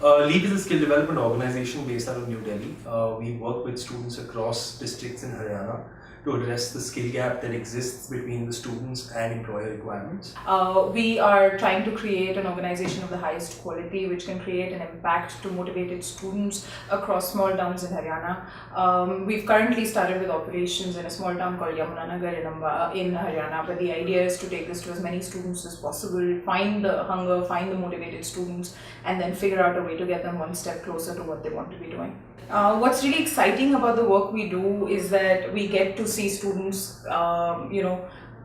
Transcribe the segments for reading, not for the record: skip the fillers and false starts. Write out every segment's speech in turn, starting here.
LEAP is a skill development organization based out of New Delhi. We work with students across districts in Haryana to address the skill gap that exists between the students and employer requirements. We are trying to create an organization of the highest quality which can create an impact to motivated students across small towns in Haryana. We've currently started with operations in a small town called Yamunanagar in Haryana, but the idea is to take this to as many students as possible, find the hunger, find the motivated students, and then figure out a way to get them one step closer to what they want to be doing. What's really exciting about the work we do is that we get to see students,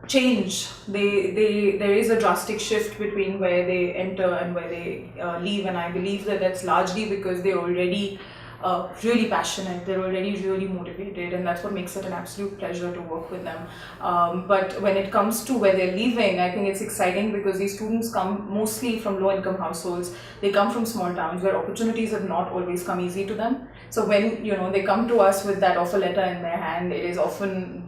change. There is a drastic shift between where they enter and where they leave, and I believe that that's largely because they're already really passionate, they're already really motivated, and that's what makes it an absolute pleasure to work with them. But when it comes to where they're leaving, I think it's exciting because these students come mostly from low-income households. They come from small towns where opportunities have not always come easy to them. So when they come to us with that offer letter in their hand, it is often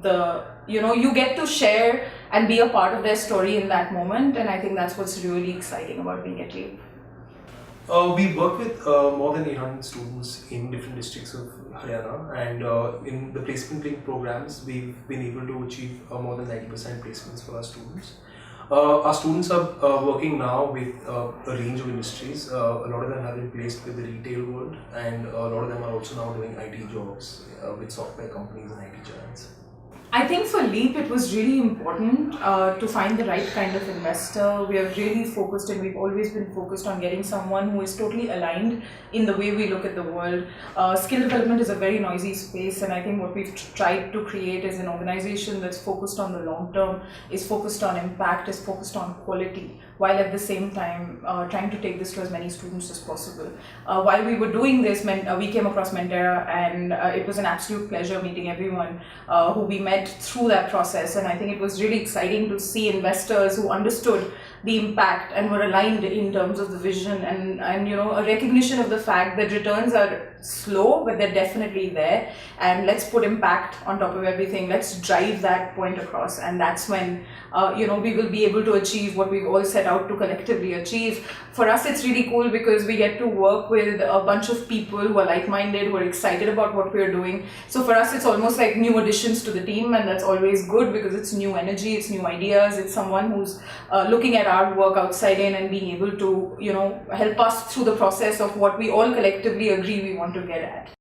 you get to share and be a part of their story in that moment, and I think that's what's really exciting about being at LEAP. We work with more than 800 students in different districts of Haryana, and in the placement link programs, we've been able to achieve more than 90% placements for our students. Our students are working now with a range of industries. A lot of them have been placed with the retail world, and a lot of them are also now doing IT jobs with software companies and IT giants. I think for LEAP it was really important to find the right kind of investor. We are really focused, and we've always been focused on getting someone who is totally aligned in the way we look at the world. Skill development is a very noisy space, and I think what we've tried to create is an organization that's focused on the long term, is focused on impact, is focused on quality, while at the same time trying to take this to as many students as possible. While we were doing this, we came across Mentera, and it was an absolute pleasure meeting everyone who we met through that process, and I think it was really exciting to see investors who understood the impact and were aligned in terms of the vision, and a recognition of the fact that returns are slow but they're definitely there, and let's put impact on top of everything. Let's drive that point across, and that's when we will be able to achieve what we've all set out to collectively achieve. For us it's really cool because we get to work with a bunch of people who are like-minded, who are excited about what we're doing. So for us it's almost like new additions to the team, and that's always good because it's new energy, it's new ideas, it's someone who's looking at our work outside in and being able to help us through the process of what we all collectively agree we want to get at.